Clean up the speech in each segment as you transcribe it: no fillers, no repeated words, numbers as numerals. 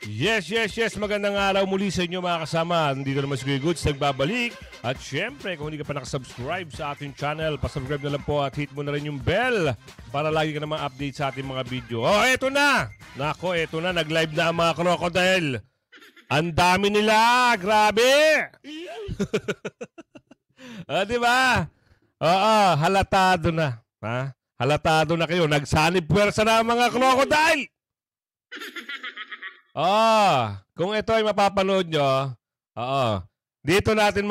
Yes, yes, yes. Magandang araw muli sa inyo mga kasama. Nandito naman si Kuya Goods, nagbabalik. At syempre, kung hindi ka pa nakasubscribe sa ating channel, pasubscribe na lang po at hit mo na rin yung bell para lagi ka naman update sa ating mga video. Oh, eto na! Nako, eto na. Nag-live na ang mga crocodile. Ang dami nila! Grabe! Di ba? Oo, halatado na. Ha? Halatado na kayo. Nagsanib puwersa na ang mga crocodile! Kung ito ay mapapanood nyo, dito natin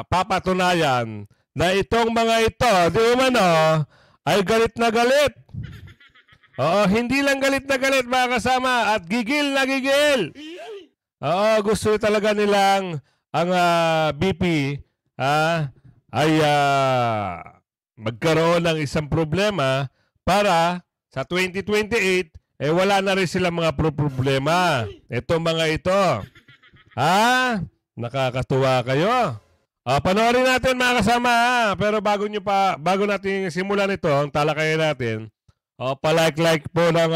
papatunayan na itong mga ito, di umano, ay galit na galit. Hindi lang galit na galit mga kasama at gigil na gigil. Gusto talaga nilang ang BP ay magkaroon ng isang problema para sa 2028 wala na rin silang mga problema. Ito mga ito. Nakakatuwa kayo. Panoorin natin mga kasama. Pero bago natin simulan ito, ang talakayan natin, pa-like po ng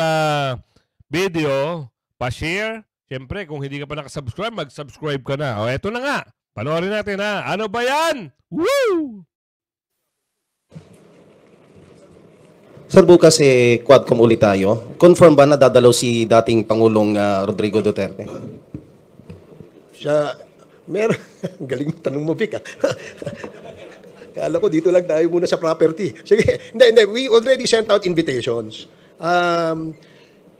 video, pa-share. Siyempre, kung hindi ka pa nakasubscribe, mag-subscribe ka na. Ito na nga. Panoorin natin Ano ba yan? Woo! Sir, bukas Quadcom ulit tayo. Confirm ba na dadalaw si dating Pangulong Rodrigo Duterte? Siya, meron. Galing tanong mo, Vic. Kala ko dito lang tayo muna sa property. Sige, hindi. We already sent out invitations.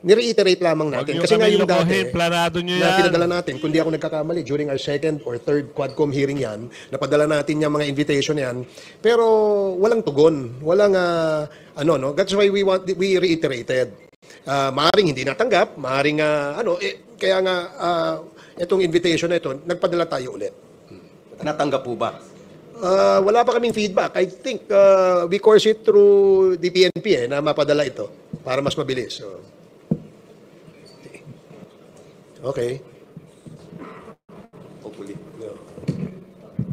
Ni-reiterate lamang natin. Kasi nga yung dati, planado nyo na yan. pinadala natin, kung di ako nagkakamali, during our second or third Quadcom hearing yan, napadala natin yung mga invitation yan. Pero walang tugon. Walang, that's why we reiterated. Maaring hindi natanggap, maaring, kaya nga, itong invitation na ito, nagpadala tayo ulit. Natanggap po ba? Wala pa kaming feedback. I think we course it through the PNP na mapadala ito para mas mabilis. So, okay. Hopefully.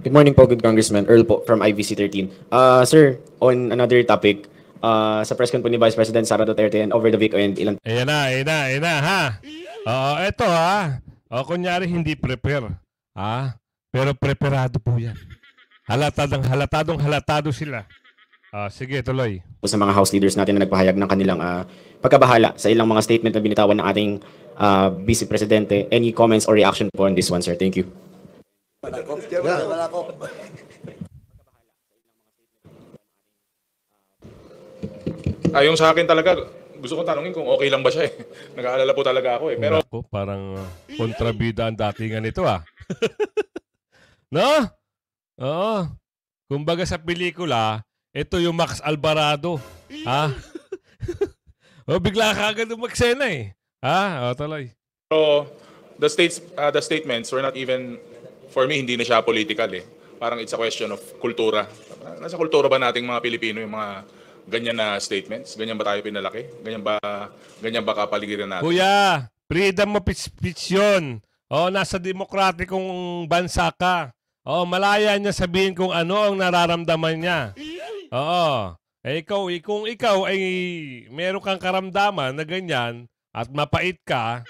Good morning po, good Congressman. Earl po from IVC 13. Sir, on another topic, sa press con po ni Vice President Sara Duterte and over the weekend, ilan... Ayan na, ha? Eto kunyari hindi prepare. Pero preparado po yan. Halatado sila. Sige, tuloy. Sa mga House leaders natin na nagpahayag ng kanilang pagkabahala sa ilang mga statement na binitawan ng ating Vice Presidente. Any comments or reaction po on this one, sir? Thank you. Yung sa akin talaga, gusto kong tanungin kung okay lang ba siya Nag-aalala po talaga ako Pero Ako, parang kontrabida ang datingan ito No? Oo. Kumbaga sa pelikula, ito yung Max Alvarado. Bigla ka agad umaksena tuloy. Pero the statements were not even, for me, hindi na siya political Parang it's a question of kultura. Nasa kultura ba nating mga Pilipino yung mga ganyan na statements? Ganyan ba tayo pinalaki? Ganyan ba kapaligiran natin? Kuya, freedom of speech yun. Nasa demokratikong bansa ka. Malaya niya sabihin kung ano ang nararamdaman niya. Kung ikaw ay meron kang karamdaman na ganyan at mapait ka,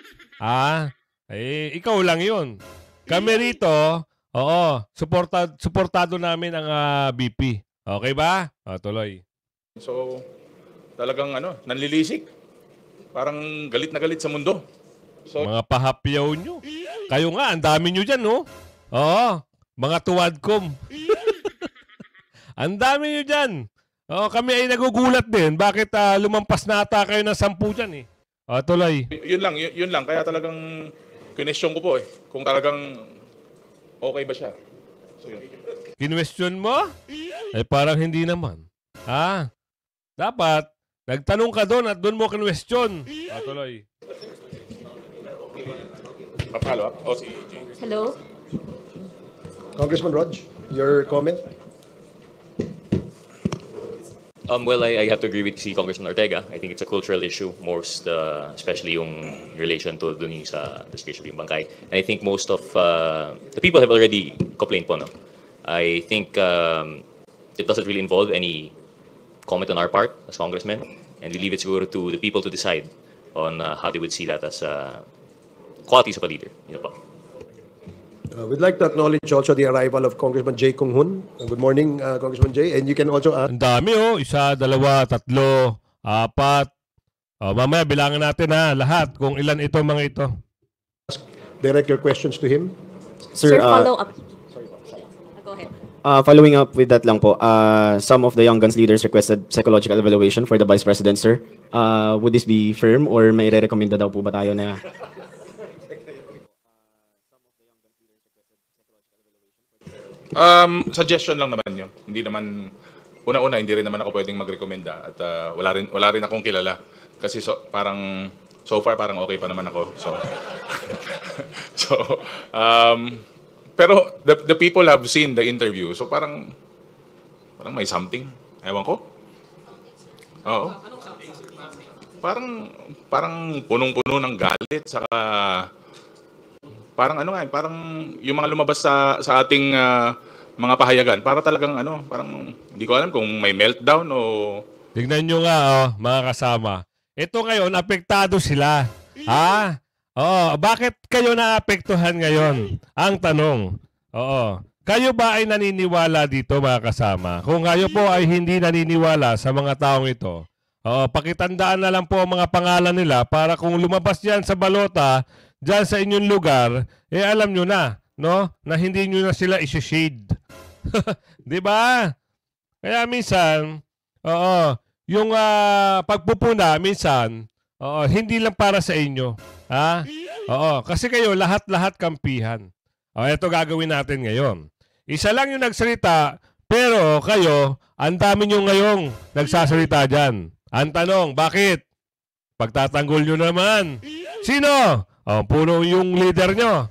ikaw lang yun. Kami rito, suportado namin ang BP. Okay ba? Tuloy. So, talagang nanlilisik. Parang galit na galit sa mundo. So, mga pahapyaw nyo. Kayo nga, ang dami nyo dyan, no? Mga tuwadkom. Ang dami nyo dyan. Kami ay nagugulat din. Bakit lumampas na ata kayo ng 10 dyan tuloy. Yun lang. Kaya talagang kinestyon ko po kung talagang okay ba siya. So, yun. Kinwestiyon mo? Parang hindi naman. Dapat, nagtanong ka doon at doon mo kinwestiyon. Tuloy. Follow up. Hello? Congressman Rog, your comment? Well, I have to agree with si Congressman Ortega. I think it's a cultural issue, especially yung relation to dun sa description yung bangkay. And I think most of the people have already complained po, no? I think it doesn't really involve any comment on our part as congressmen, and we leave it to the people to decide on how they would see that as qualities of a leader. Yun po. We'd like to acknowledge also the arrival of Congressman Jay Kung Hun. Good morning, Congressman Jay. And you can also ask Ang dami oh. 1, 2, 3, 4. Mamaya bilangan natin ha, lahat kung ilan ito mga ito. direct your questions to him. Sir, follow up. Go ahead. Following up with that lang po, some of the Young Guns leaders requested psychological evaluation for the Vice President, sir. Would this be firm or may re-recommenda daw po ba tayo na Suggestion lang naman yun. Hindi naman, una-una, hindi rin naman ako pwedeng mag-recommenda at wala rin akong kilala. Kasi so far, parang okay pa naman ako. Pero the people have seen the interview. So parang may something. Ewan ko. Oo. Parang punong-puno ng galit. Saka parang yung mga lumabas sa ating mga pahayagan, para talagang parang hindi ko alam kung may meltdown o... Tignan nyo nga, mga kasama. Ito ngayon, apektado sila. Ha? Bakit kayo naapektuhan ngayon? Ang tanong. Kayo ba ay naniniwala dito, mga kasama? Kung kayo po ay hindi naniniwala sa mga taong ito, pakitandaan na lang po ang mga pangalan nila para kung lumabas yan sa balota, dyan sa inyong lugar, alam nyo na, no? Na hindi nyo na sila isi-shade. Di ba? Kaya minsan, yung pagpupuna, minsan, hindi lang para sa inyo. Ha? Kasi kayo, lahat-lahat kampihan. Ito gagawin natin ngayon. Isa lang yung nagsalita, pero kayo, ang dami nyo ngayong nagsasalita dyan. Ang tanong, bakit? Pagtatanggol nyo naman. Sino? Puno yung leader nyo.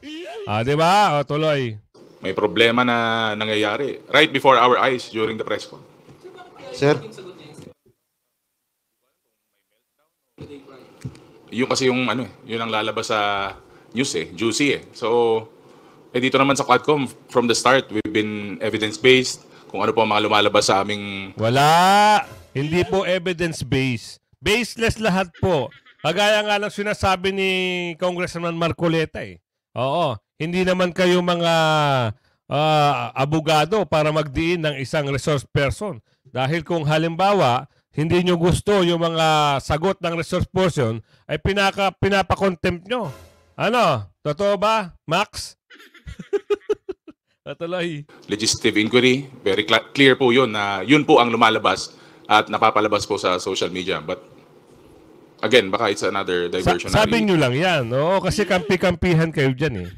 Di ba? Tuloy. May problema na nangyayari right before our eyes during the press con. Sir? Yun kasi yung yun ang lalabas sa news juicy So, dito naman sa Quadcom, from the start, we've been evidence-based kung ano po ang mga lumalabas sa aming... Wala. Hindi po evidence-based. Baseless lahat po. Kagaya nga lang sinasabi ni Congressman Marcoleta hindi naman kayo mga abogado para magdiin ng isang resource person. Dahil kung halimbawa, hindi nyo gusto yung mga sagot ng resource person, ay pinapakontempt nyo. Totoo ba, Max? Tuloy. Legislative inquiry, very clear po yun na yun po ang lumalabas at napapalabas po sa social media. But again, baka it's another diversionary. Sabi nyo lang yan, kasi kampi-kampihan kayo dyan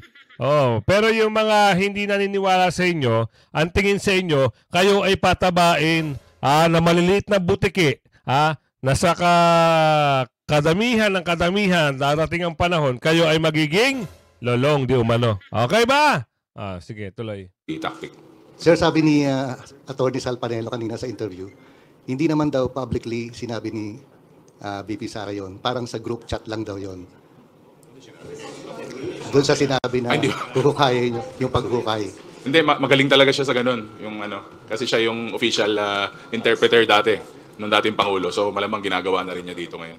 pero yung mga hindi naniniwala sa inyo, ang tingin sa inyo, kayo ay patabain na maliliit na butiki, nasa kadamihan ng kadamihan, darating ang panahon, kayo ay magiging lolong di umano. Okay ba? Sige, tuloy. Tactic. Sir, sabi ni Atty. Sal Panelo kanina sa interview, hindi naman daw publicly sinabi ni VP Sara yun. Parang sa group chat lang daw yun. Doon sa sinabi na huhukayin yung paghukay. Hindi, magaling talaga siya sa ganun. Yung kasi siya yung official interpreter dati, nung dating Pangulo. So malamang ginagawa na rin niya dito ngayon.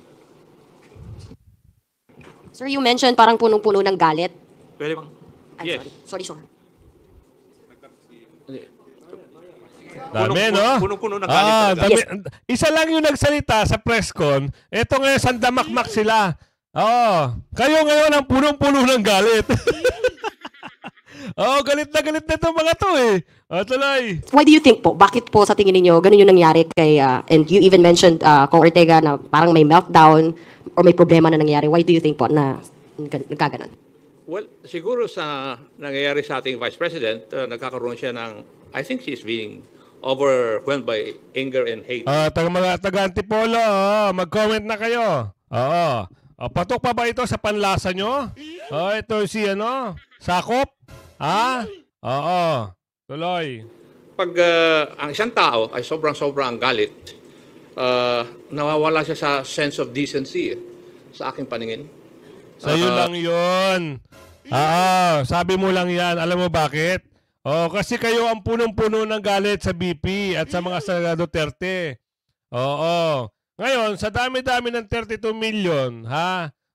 Sir, you mentioned parang punong-puno ng galit. Pwede bang? Yes. Sorry. Dami, Punong-puno ng galit talaga. Isa lang yung nagsalita sa press con. Eto ngayon, sandamakmak sila. Kayo ngayon ang punong-puno ng galit. Galit na itong mga to tuloy. Why do you think po? Bakit po sa tingin niyo ganun yung nangyari kay, and you even mentioned Kong Ortega na parang may meltdown or may problema na nangyari. Why do you think po na nagkaganon? Well, siguro sa nangyayari sa ating Vice President, nagkakaroon siya ng, I think she's being overwhelmed by anger and hate. Mga taga-Antipolo, mag-comment na kayo. Patok pa ba ito sa panlasa nyo? Ito si Sakop? Tuloy. Pag ang isang tao ay sobrang galit, nawawala siya sa sense of decency sa aking paningin. Sa'yo lang yun. Sabi mo lang yan. Alam mo bakit? Kasi kayo ang punong-puno ng galit sa BP at sa mga Sara Duterte. Ngayon, sa dami-dami ng 32 million,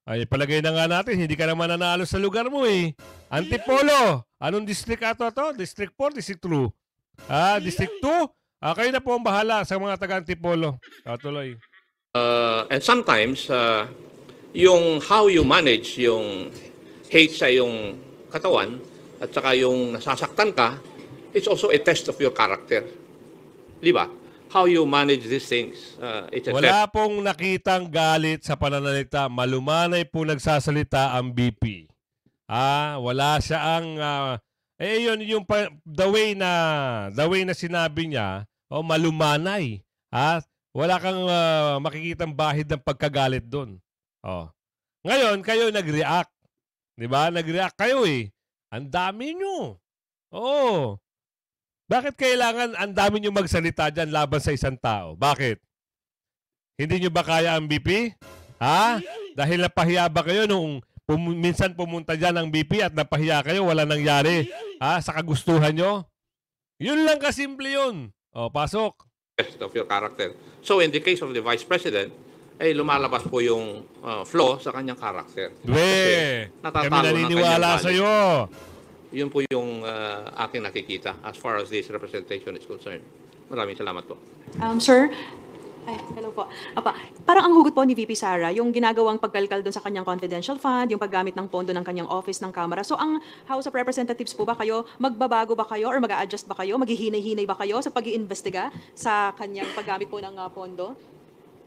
Ay, palagay na nga natin, hindi ka naman nanalo sa lugar mo eh. Antipolo, anong district ato to? District 4, District 2? District 2? Kayo na po ang bahala sa mga taga-Antipolo. Tuloy. And sometimes, yung how you manage yung hate sa yung katawan at saka yung nasasaktan ka, it's also a test of your character. Di ba? How you manage these things. It's a Wala pong nakitang galit sa pananalita. Malumanay po nagsasalita ang BP. Wala siya ang yun yung the way na sinabi niya, malumanay. Wala kang makikitang bahid ng pagkagalit doon. Ngayon kayo nag-react. 'Di ba? Nag-react kayo eh. Ang dami niyo. Bakit kailangan ang dami nyo magsalita dyan laban sa isang tao? Bakit? Hindi nyo ba kaya ang BP? Dahil napahiya ba kayo nung minsan pumunta dyan ang BP at napahiya kayo, wala nangyari? Sa kagustuhan nyo? Yun lang kasimple yun. Pasok. test of your character. So in the case of the Vice President, ay lumalabas po yung flaw sa kanyang character. Kami naniniwala sa'yo. Yun po yung aking nakikita as far as this representation is concerned. Maraming salamat po. Sir, hello po. Parang ang hugot po ni VP Sara, yung ginagawang pagkalkal doon sa kanyang confidential fund, yung paggamit ng pondo ng kanyang office ng Kamara. So ang House of Representatives po ba kayo, magbabago ba kayo or mag-a-adjust ba kayo, maghihinay-hinay ba kayo sa pag-iimbestiga sa kanyang paggamit po ng pondo?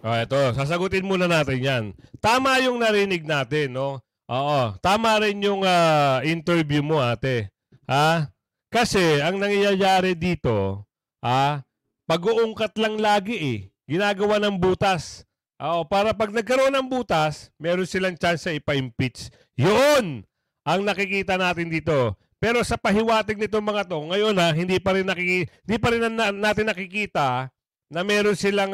Ito, sasagutin muna natin yan. Tama yung narinig natin, no? Oo, tama rin yung interview mo, ate. Kasi ang nangyayari dito, pag-uungkat lang lagi eh. Ginagawa ng butas. Para pag nagkaroon ng butas, meron silang chance ipa-impeach. Yun ang nakikita natin dito. Pero sa pahiwatig nitong mga to, ngayon hindi pa rin natin nakikita na meron silang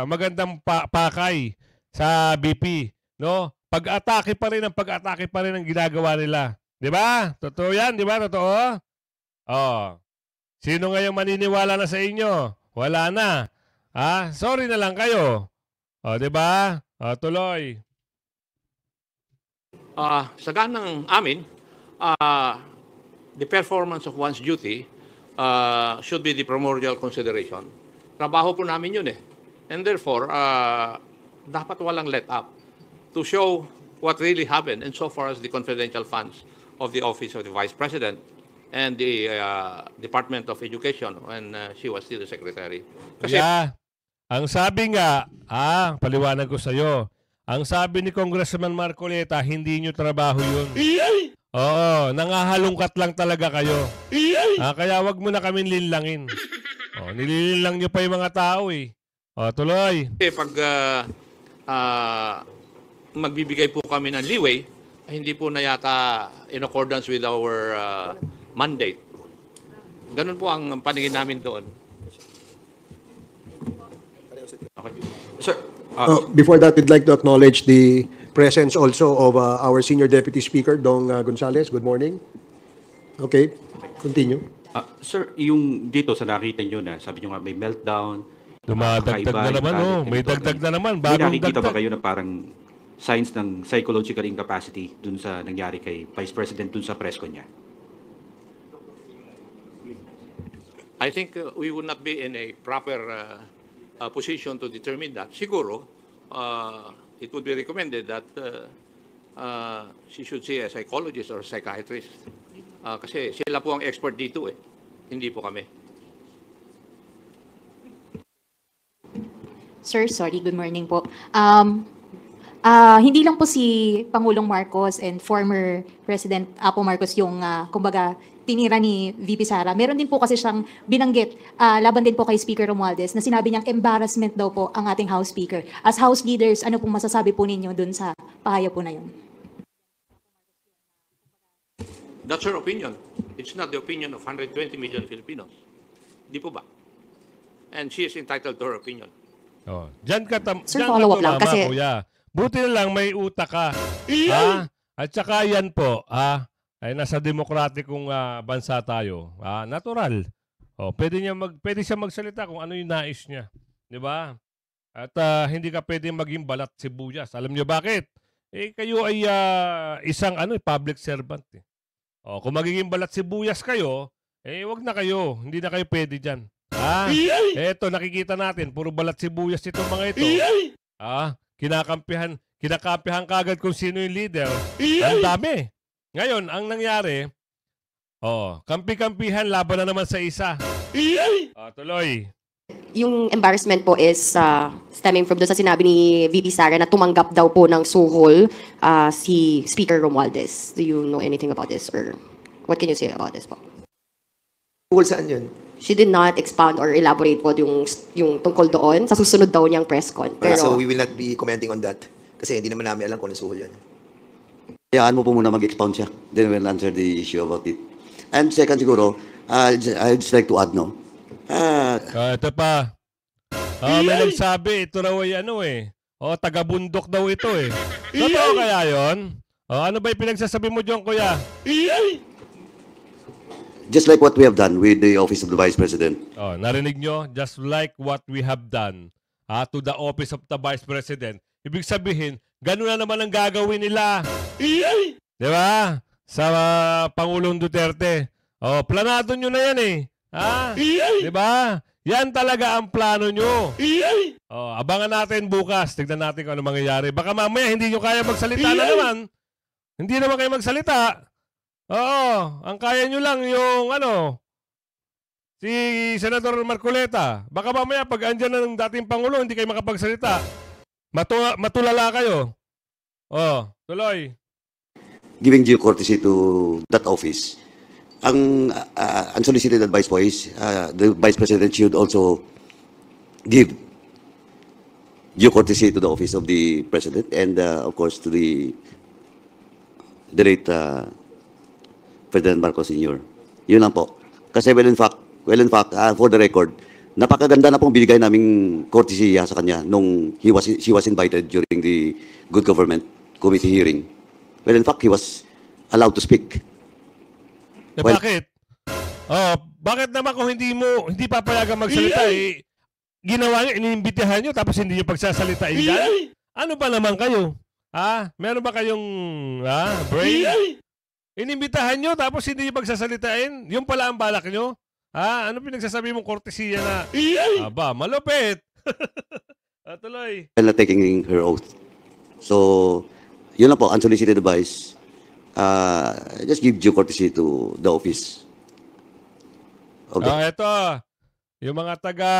magandang pakay sa BP, no? Pag-atake pa rin ang ginagawa nila. 'Di ba? Totoo 'yan, 'di ba? Totoo? Sino ngayong maniniwala na sa inyo? Wala na. Sorry na lang kayo. 'Di ba? Tuloy. Sa ganang amin, the performance of one's duty should be the primordial consideration. Trabaho po namin yun eh. And therefore, dapat walang let up to show what really happened insofar as the confidential funds of the Office of the Vice President and the Department of Education when she was still the Secretary. Kasi, ang sabi nga, paliwanag ko sa'yo, ang sabi ni Congressman Marcoleta, hindi nyo trabaho yun. Oo, nangahalungkat lang talaga kayo. Kaya wag mo na kami linlangin. Nililinlang nyo pa yung mga tao eh. Tuloy. Pag magbibigay po kami ng leeway, hindi po na yata in accordance with our mandate. Ganun po ang paningin namin doon. Okay. Sir, before that, we'd like to acknowledge the presence also of our Senior Deputy Speaker, Dong Gonzales. Good morning. Okay, continue. Sir, yung dito sa nakita nyo na, sabi nyo nga may meltdown, dumadagdag na naman, may dagdag na naman. May nakikita ba kayo na parang signs ng psychological incapacity dun sa nangyari kay Vice President dun sa press con niya? I think we would not be in a proper position to determine that. Siguro, it would be recommended that she should see a psychologist or a psychiatrist. Kasi sila po ang expert dito eh. Hindi po kami. Sir, sorry, good morning po. Hindi lang po si Pangulong Marcos and former President Apo Marcos yung, kumbaga, tinira ni VP Sara. Meron din po kasi siyang binanggit, laban din po kay Speaker Romualdez, na sinabi niyang embarrassment daw po ang ating House Speaker. As House leaders, ano pong masasabi po ninyo dun sa pahayag po na yun? That's her opinion. It's not the opinion of 120 million Filipinos. Di po ba? And she is entitled to her opinion. Diyan ka Sir, follow up lang kasi kuya. Buti na lang may utak ka. At saka yan po, ay nasa demokratikong bansa tayo. Natural. Pwede siya magsalita kung ano yung nais niya. 'Di ba? At hindi ka pwedeng maging balat sibuyas. Alam niyo bakit? kayo ay isang public servant. Kung magiging balat sibuyas kayo, wag na kayo. Hindi na kayo pwede dyan. Eto, nakikita natin, puro balat sibuyas itong mga ito. Kinakampihan kagad kung sino yung leader. Ang dami. Ngayon, ang nangyari, kampi-kampihan, laban na naman sa isa. Tuloy. Yung embarrassment po is stemming from doon sa sinabi ni VP Sara na tumanggap daw po ng suhol si Speaker Romualdez. Do you know anything about this or what can you say about this po? Suhol saan yun? She did not expound or elaborate po yung tungkol doon. Sa susunod daw niyang press con. So we will not be commenting on that kasi hindi naman namin alam kung ano suhol yan. Hayaan mo po muna mag-expound siya. Then we'll answer the issue about it. And second siguro, I'd just like to add, no? Ito pa. May nagsabi, ito raw ay taga-bundok daw ito Totoo kaya yun? Ano ba yung pinagsasabi mo dyan, kuya? Just like what we have done with the Office of the Vice President. Narinig nyo? Just like what we have done to the Office of the Vice President. Ibig sabihin, ganun na naman ang gagawin nila. Di ba? Sa Pangulong Duterte. Planado nyo na yan Di ba? Yan talaga ang plano nyo. Abangan natin bukas. Tignan natin kung ano mangyayari. Baka mamaya hindi nyo kaya magsalita na naman. Hindi naman kayo magsalita. Ang kaya nyo lang yung si Senator Marcoleta. Baka mamaya pag andyan na ng dating Pangulo, hindi kayo makapagsalita. Matulala kayo. Tuloy. Giving due courtesy to that office. Ang unsolicited advice po is the Vice President should also give due courtesy to the office of the President and of course to the late President Marcos Sr. Yun lang po. Kasi well in fact, for the record, napakaganda na pong binigay naming courtesy sa kanya nung she was invited during the Good Government Committee hearing. Well, in fact, he was allowed to speak. Bakit? Bakit naman kung hindi papayagan magsalita ginawa nyo, iniimbitahan nyo, tapos hindi nyo pagsasalitain dyan? Ano ba naman kayo? Meron ba kayong brain? Inimbitahan nyo, tapos hindi nyo pagsasalitain? Yung pala ang balak nyo? Ano pinagsasabi mong kortesiya na? Malupit. Tuloy. While not taking her oath. So, yun lang po, unsolicited advice. Just give due courtesy to the office. Okay. Ito. Yung mga taga...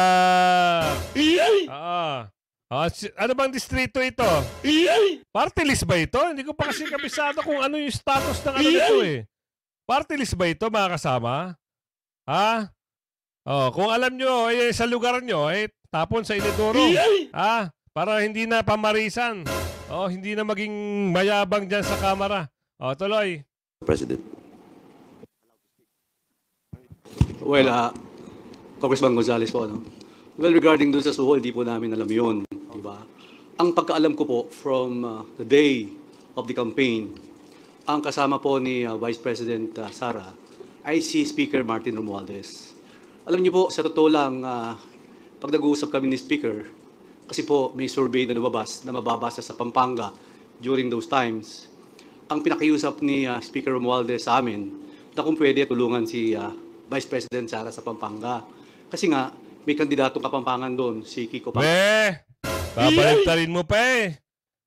ano bang distrito ito? Party list ba ito? Hindi ko pa kasi kabisado kung ano yung status ng nito Party list ba ito, mga kasama? Kung alam nyo, sa lugar nyo, tapon sa inidoro. Para hindi na pamarisan. Hindi na maging mayabang dyan sa kamera. Tuloy. President. Well, Congressman Gonzales po, Well, regarding dun sa suhol, hindi po namin alam yun. Diba? Ang pagkaalam ko po, from the day of the campaign, ang kasama po ni Vice President Sara ay si Speaker Martin Romualdez. Alam niyo po, sa totoo lang, pag nag-uusap kami ni Speaker, kasi po may survey na lumabas na mababasa sa Pampanga during those times, ang pinakiusap ni Speaker Romualdez sa amin na kung pwede tulungan si Vice President Sara sa Pampanga. Kasi nga, may kandidatong Kapampangan doon, si Kiko Pangilinan. Babaliktarin mo pa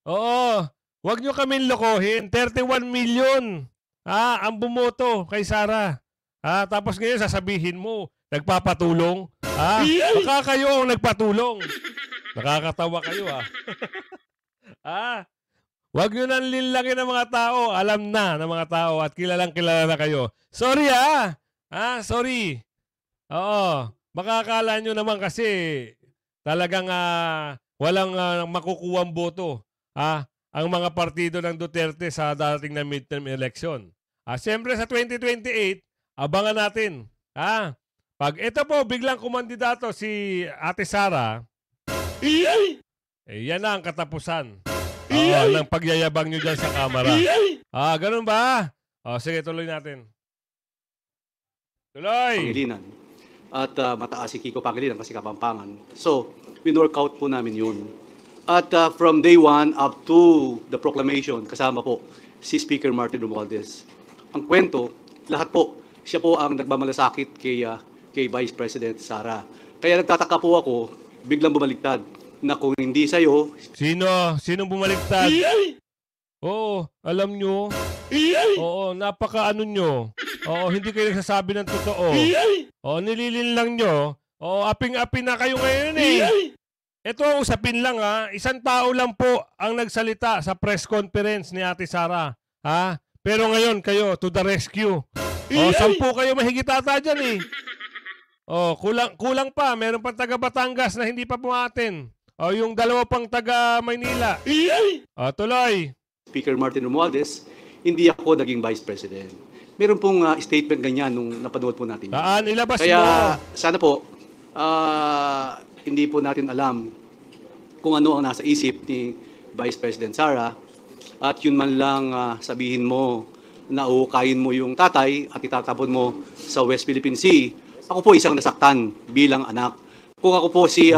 Oo. Huwag nyo kami lokohin. 31 million ang bumoto kay Sara. Tapos ngayon sasabihin mo, nagpapatulong. Baka kayo ang nagpatulong. Nakakatawa kayo Huwag nyo nang linlangin ng mga tao. Alam na ng mga tao at kilalang kilala na kayo. Sorry sorry. Oo. Baka akala nyo naman kasi talagang walang makukuwang boto. Ang mga partido ng Duterte sa dating na midterm election. Siyempre sa 2028, abangan natin. Pag ito po, biglang kumandidato si Ate Sara, yan na ang katapusan ng pagyayabang nyo dyan sa kamera. Ganun ba? Sige, tuloy natin. Tuloy! Pangilinan. At mataas si Kiko Pangilinan kasi Kapampangan. So, win-workout po namin yun. At from day one up to the proclamation, kasama po si Speaker Martin Romualdez. Ang kwento, lahat po, siya po ang nagmamalasakit kay Vice President Sara. Kaya nagtataka po ako, biglang bumaliktad, na kung hindi sa'yo... Sinong bumaliktad? Oo, alam nyo. Oo, napaka-ano nyo. Oo, hindi kayo nagsasabi ng totoo. Oo, nililin lang nyo. Oo, aping-aping na kayo ngayon eh. Ito ang usapin lang ha. Isang tao lang po ang nagsalita sa press conference ni Ate Sara. Ha? Pero ngayon kayo, to the rescue. Oh, 10 kayo mahigit ata dyan eh. Oh, kulang pa. Meron pang taga Batangas na hindi pa bumatin. Oh, yung 2 pang taga Maynila. Oh, tuloy. Speaker Martin Romualdez, hindi ako naging Vice President. Meron pong statement ganyan nung napanood po natin. Saan? Ilabas mo. Kaya sana po, hindi po natin alam kung ano ang nasa isip ni Vice President Sara. At yun man lang sabihin mo na uukayin mo yung tatay at itatapon mo sa West Philippine Sea. Ako po isang nasaktan bilang anak. Kung ako po si...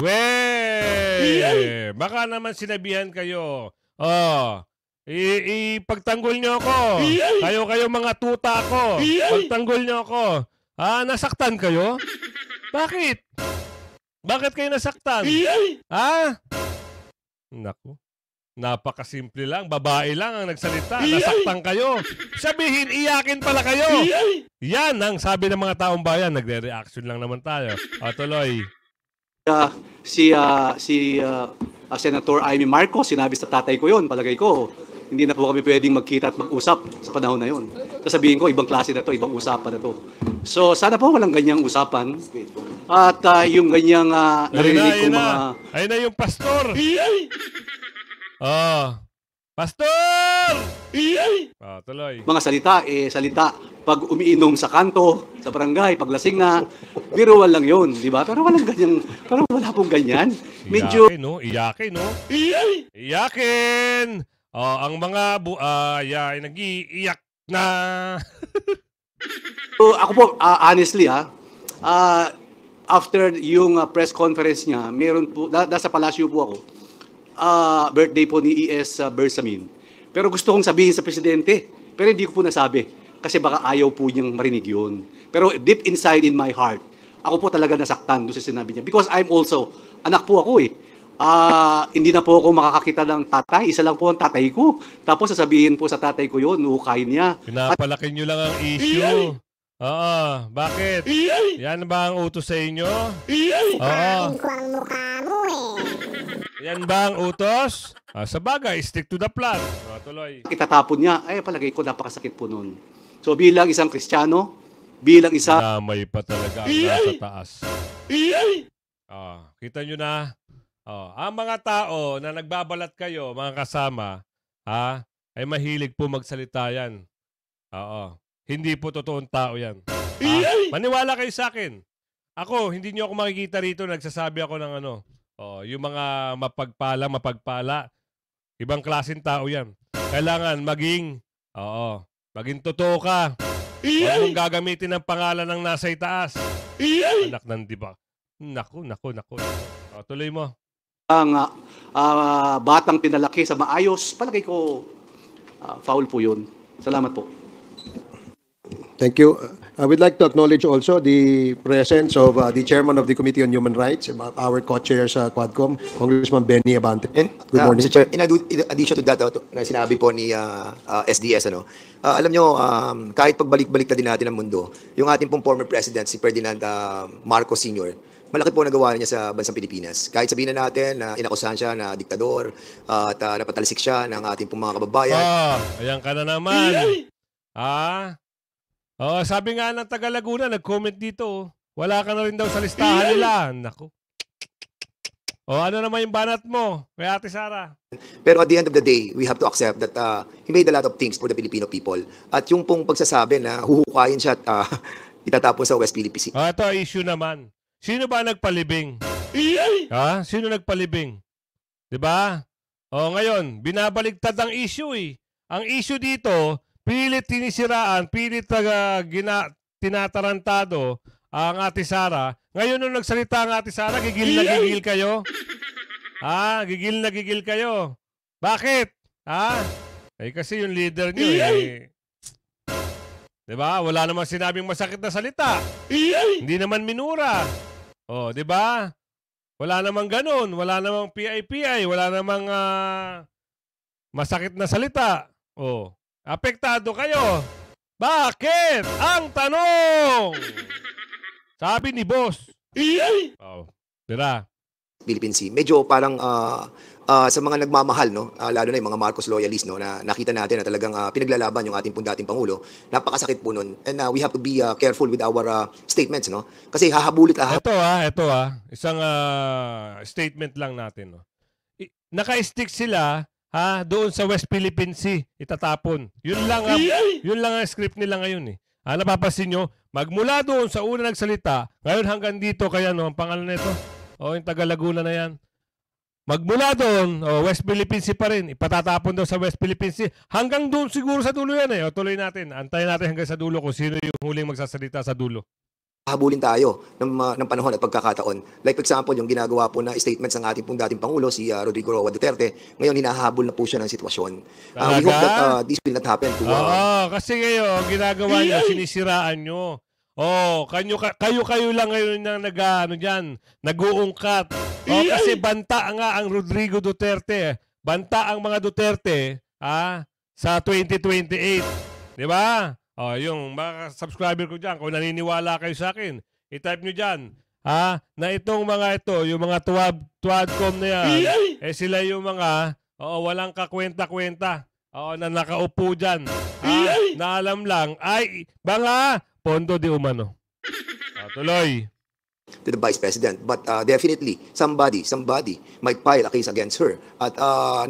Baka naman sinabihan kayo. Oh, ipagtanggol nyo ako. Kayo mga tuta ko. Pagtanggol nyo ako. Nasaktan kayo? Bakit? Bakit kayo nasaktan? Naku. Napakasimple lang. Babae lang ang nagsalita. Nasaktan kayo. Sabihin, iyakin pala kayo. Yan ang sabi ng mga taong bayan. Nagre-reaction lang naman tayo. Tuloy. Senator Amy Marcos, sinabi sa tatay ko yon, palagay ko, hindi na po kami pwedeng magkita at mag-usap sa panahon na yon. Sasabihin ko, ibang klase na to, ibang usapan na to. So, sana po walang ganyang usapan. At yung ganyang narinig kong mga... Ayun na yung pastor. Pastor! Tuloy. Mga salita, pag umiinom sa kanto, sa barangay, paglasing na, biruan lang yun, di ba? Pero walang ganyan, pero wala pong ganyan. Medyo... Iyakin, no? Iyakin! Ang mga nag-iiyak na... Ako po, honestly, after yung press conference niya, meron po, nasa palasyo po ako, birthday po ni E.S. Bersamin. Pero gusto kong sabihin sa presidente, pero hindi ko po nasabi. Kasi baka ayaw po niyang marinig yun. Pero deep inside in my heart, ako po talaga nasaktan doon sa sinabi niya. Because I'm also, anak po ako eh. Hindi na po ako makakakita ng tatay. Isa lang po ang tatay ko. Tapos sasabihin po sa tatay ko yun, ukayin niya. Pinapalaki niyo lang ang issue. Bakit? Yan ba ang utos sa inyo? Yan ba ang utos? Sa bagay, stick to the plan. Tuloy. Itatapon niya, palagay ko napakasakit po nun. So bilang isang Kristiyano, bilang isa... May pa talaga ang nasa taas. Kita nyo na. Ang mga tao na nagbabalat kayo, mga kasama, ay mahilig po magsalita yan. Hindi po totoong tao yan. Maniwala kayo sa akin. Ako, hindi nyo ako makikita rito. Nagsasabi ako ng yung mga mapagpala. Ibang klaseng tao yan. Kailangan maging totoo ka. Huwag mong gagamitin ang pangalan ng nasa itaas. Anak ng diba? Naku. Tuloy mo. Ang batang pinalaki sa maayos, palagay ko, foul po yun. Salamat po. Thank you. I would like to acknowledge also the presence of the chairman of the Committee on Human Rights, our co-chair sa Quadcom, Congressman Benny Abante. Good morning. Mr. Chair, in addition to that, na sinabi po ni SDS, alam nyo, kahit pagbalik-balik na din natin ang mundo, yung ating pong former president, si Ferdinand Marcos Sr., malaki po nagawa niya sa bansang Pilipinas. Kahit sabihin na natin na inakusahan siya na diktador at napatalisik siya ng ating pong mga kababayan. Ayan ka na naman. Sabi nga ng taga Laguna, nag-comment dito. Wala ka na rin daw sa listahan nila. Naku. Ano naman yung banat mo kay Ate Sara? Pero at the end of the day, we have to accept that he made a lot of things for the Filipino people. At yung pong pagsasabi na huhukayin siya at itatapon sa West Philippine Sea. Ito issue naman. Sino ba nagpalibing? Sino nagpalibing? Diba? Ngayon, binabaligtad ang issue eh. Ang issue dito, pilit tinisiraan, pilit tinatarantado ang Ate Sara. Ngayon nung nagsalita ang Ate Sara, gigil na gigil kayo. Gigil na gigil kayo. Bakit? Kasi yung leader nyo eh. Diba? Wala namang sinabing masakit na salita. Hindi naman minura. Diba? Wala namang ganun. Wala namang PI. Wala namang masakit na salita. Apektado kayo. Bakit? Ang tanong! Sabi ni boss. Tira. Philippine Sea. Medyo parang sa mga nagmamahal, no? Lalo na yung mga Marcos loyalists, no? Na nakita natin na talagang pinaglalaban yung ating dating Pangulo. Napakasakit po nun. And we have to be careful with our statements, no? Kasi hahabulit Ito isang statement lang natin, no? Naka-stick sila doon sa West Philippine Sea, itatapon. Yun lang ang script nila ngayon eh. Napapansin nyo, magmula doon sa una nagsalita, ngayon hanggang dito, kaya no, ang pangalan nito, yung taga Laguna na yan. Magmula doon, West Philippine Sea pa rin, ipatatapon daw sa West Philippine Sea. Hanggang doon siguro sa dulo yan eh. Tuloy natin, antayin natin hanggang sa dulo kung sino yung huling magsasalita sa dulo. Habulin tayo ng panahon at pagkakataon. Like for example, yung ginagawa po na statements ng ating dating Pangulo, si Rodrigo Roa Duterte, ngayon hinahabol na po siya ng sitwasyon. We hope that this will not happen to... kasi ngayon, ginagawa nyo, sinisiraan nyo. Kayo lang ngayon na nag-uungkat. Kasi banta nga ang Rodrigo Duterte. Banta ang mga Duterte sa 2028. Di ba? Yung mga subscriber ko dyan, kung naniniwala kayo sa akin, i-type nyo dyan, na itong mga ito, yung mga tuwadcom na yan, sila yung mga, walang kakwenta-kwenta, na nakaupo dyan, na alam lang, ay, mga pondo di umano. Tuloy. To the Vice President. But definitely, somebody might file a case against her. At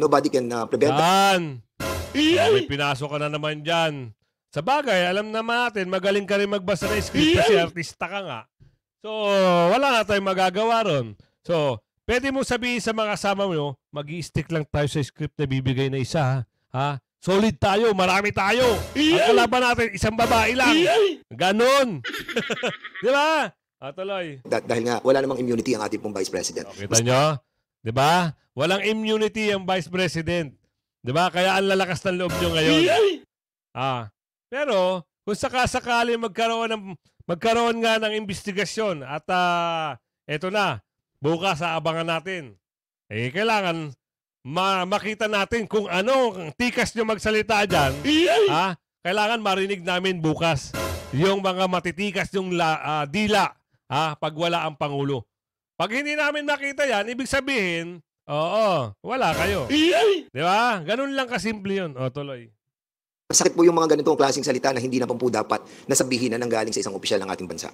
nobody can prevent that. May pinasok ka na naman dyan. Sa bagay, alam naman natin, magaling ka rin magbasa ng script kasi artista ka nga. So, wala na tayong magagawa ron. So, pwede mo sabihin sa mga kasama mo, mag-i-stick lang tayo sa script na bibigay na isa. Solid tayo, marami tayo. Ang kalaban natin, isang babae lang. Ganon. Di ba? Tuloy. Dahil nga, wala namang immunity ang ating Vice President. Kita nyo? Di ba? Walang immunity ang Vice President. Di ba? Kaya ang lalakas ng loob nyo ngayon. Pero, kung sakasakali magkaroon nga ng investigasyon at eto na, bukas abangan natin. Kailangan makita natin kung ano ang tikas nyo magsalita dyan. Kailangan marinig namin bukas yung mga matitikas yung dila pag wala ang Pangulo. Pag hindi namin makita yan, ibig sabihin, wala kayo. Di ba? Ganun lang kasimple yun. Tuloy. Sakit po yung mga ganitong klaseng salita na hindi na po dapat nasabihin na nanggaling sa isang opisyal ng ating bansa.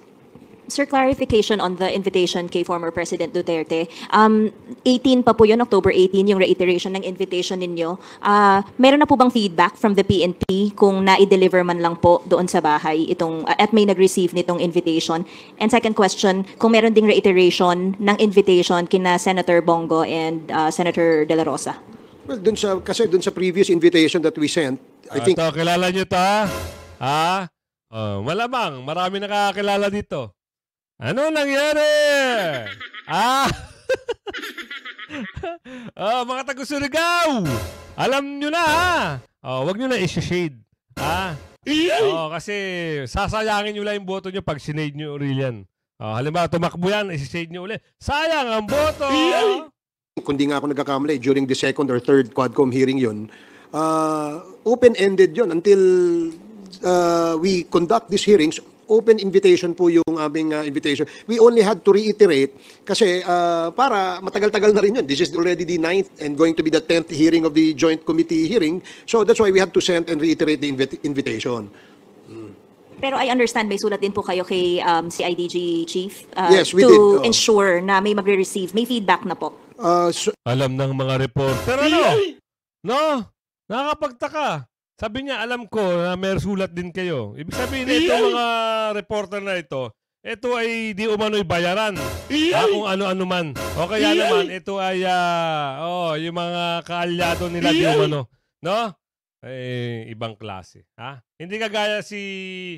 Sir, clarification on the invitation kay former President Duterte. 18 pa po yun, October 18, yung reiteration ng invitation ninyo. Meron na po bang feedback from the PNP kung na-deliver man lang po doon sa bahay at may nag-receive nitong invitation? And second question, kung meron ding reiteration ng invitation kina Senator Bongo and Senator De La Rosa? Well, kasi dun sa previous invitation that we sent, I think... Kilala nyo ito, malamang, marami nakakilala dito. Ano nangyari? Mga taga-Surigao, alam nyo na, wag nyo na i-shade. Kasi sasayangin nyo lang yung boto nyo pag sinade nyo uli yan. Halimbawa, tumakbo yan, i-shade nyo uli. Sayang ang boto! Kung di nga ako nagkakamali, during the second or third Quadcom hearing yun, open-ended yun until we conduct these hearings. Open invitation po yung aming invitation. We only had to reiterate kasi para matagal-tagal na rin yun. This is already the 9th and going to be the 10th hearing of the Joint Committee hearing. So that's why we had to send and reiterate the invitation. Pero I understand may sulat din po kayo kay CIDG Chief yes, we to did. Ensure na may magre-receive, may feedback na po. Alam ng mga reporter, nakakapagtaka. Sabi niya, alam ko na may sulat din kayo. Ibig sabihin, ito mga reporter na ito ay di umano'y bayaran. Kung ano-ano man. O kaya naman, ito ay yung mga kaalyado nila di umano. No? Ibang klase. Hindi kagaya si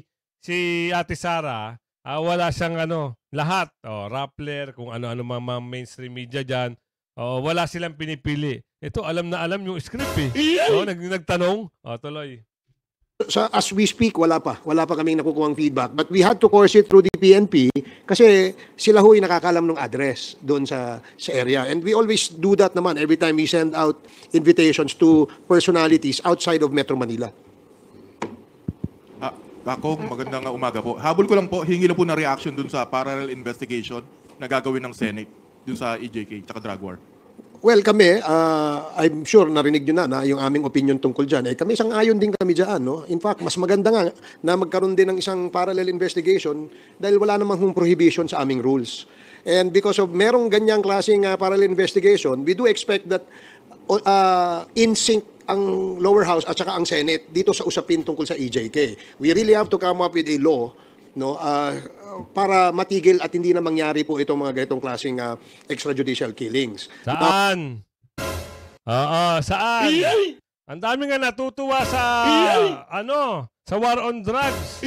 Ate Sara, wala siyang lahat. Rappler, kung ano-ano mga mainstream media dyan. wala silang pinipili. Ito, alam na alam yung script eh. Nagtanong. Tuloy. So, as we speak, wala pa kaming nakukuhang feedback. But we had to course it through the PNP kasi sila ho'y nakakalam ng address doon sa area. And we always do that naman every time we send out invitations to personalities outside of Metro Manila. Ako, magandang umaga po. Habol ko lang po, hingi lang po na reaction dun sa parallel investigation na gagawin ng Senate dun sa EJK at drug war. Well, kami, I'm sure narinig nyo na yung aming opinion tungkol dyan. Kami sang-ayon din kami dyan. No? In fact, mas maganda nga na magkaroon din ng isang parallel investigation dahil wala namang prohibition sa aming rules. And because of merong ganyang klaseng parallel investigation, we do expect that in sync ang lower house at saka ang Senate dito sa usapin tungkol sa EJK. We really have to come up with a law, no, para matigil at hindi na mangyari po itong mga ganitong klaseng extrajudicial killings. Saan? Saan? Ang dami nga natutuwa sa sa war on drugs.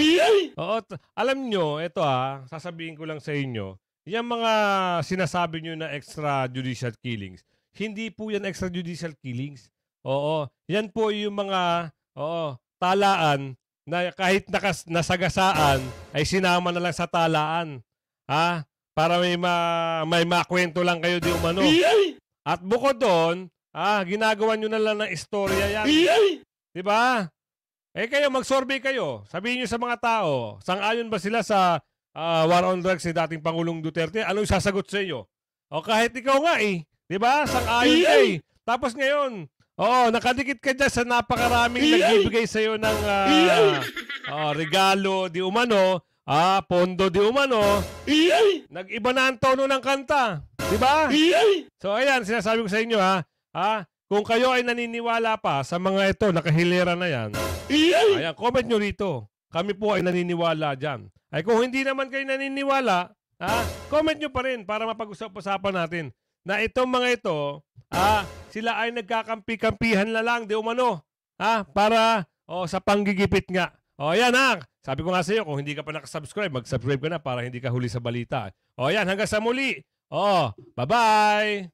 Alam nyo, ito sasabihin ko lang sa inyo, yung mga sinasabi nyo na extrajudicial killings, hindi po yan extrajudicial killings. Yan po yung mga talaan na kahit nasagasaan ay sinama na lang sa talaan. Para may makwento lang kayo di umano. At bukod doon, ginagawa nyo na lang ng istorya yan. Diba? Kayo, mag-survey kayo. Sabihin nyo sa mga tao, sang-ayon ba sila sa war on drugs ni dating Pangulong Duterte? Anong sasagot sa inyo? Kahit ikaw nga diba? Sang-ayon ka Tapos ngayon, nakadikit ka dyan sa napakaraming nagbibigay sa'yo ng regalo di umano, pondo di umano. Nag-iba na ang tono ng kanta. Diba? So ayan, sinasabi ko sa inyo kung kayo ay naniniwala pa sa mga ito, nakahilera na yan, ayan, comment nyo rito. Kami po ay naniniwala dyan. Ay kung hindi naman kayo naniniwala, comment nyo pa rin para mapag-usapan natin na itong mga ito, sila ay nagkakampi-kampihan na lang di umano, para sa panggigipit nga. Yan sabi ko nga sa iyo, kung hindi ka pa nakasubscribe, mag-subscribe ka na para hindi ka huli sa balita. Yan, hanggang sa muli. Bye-bye!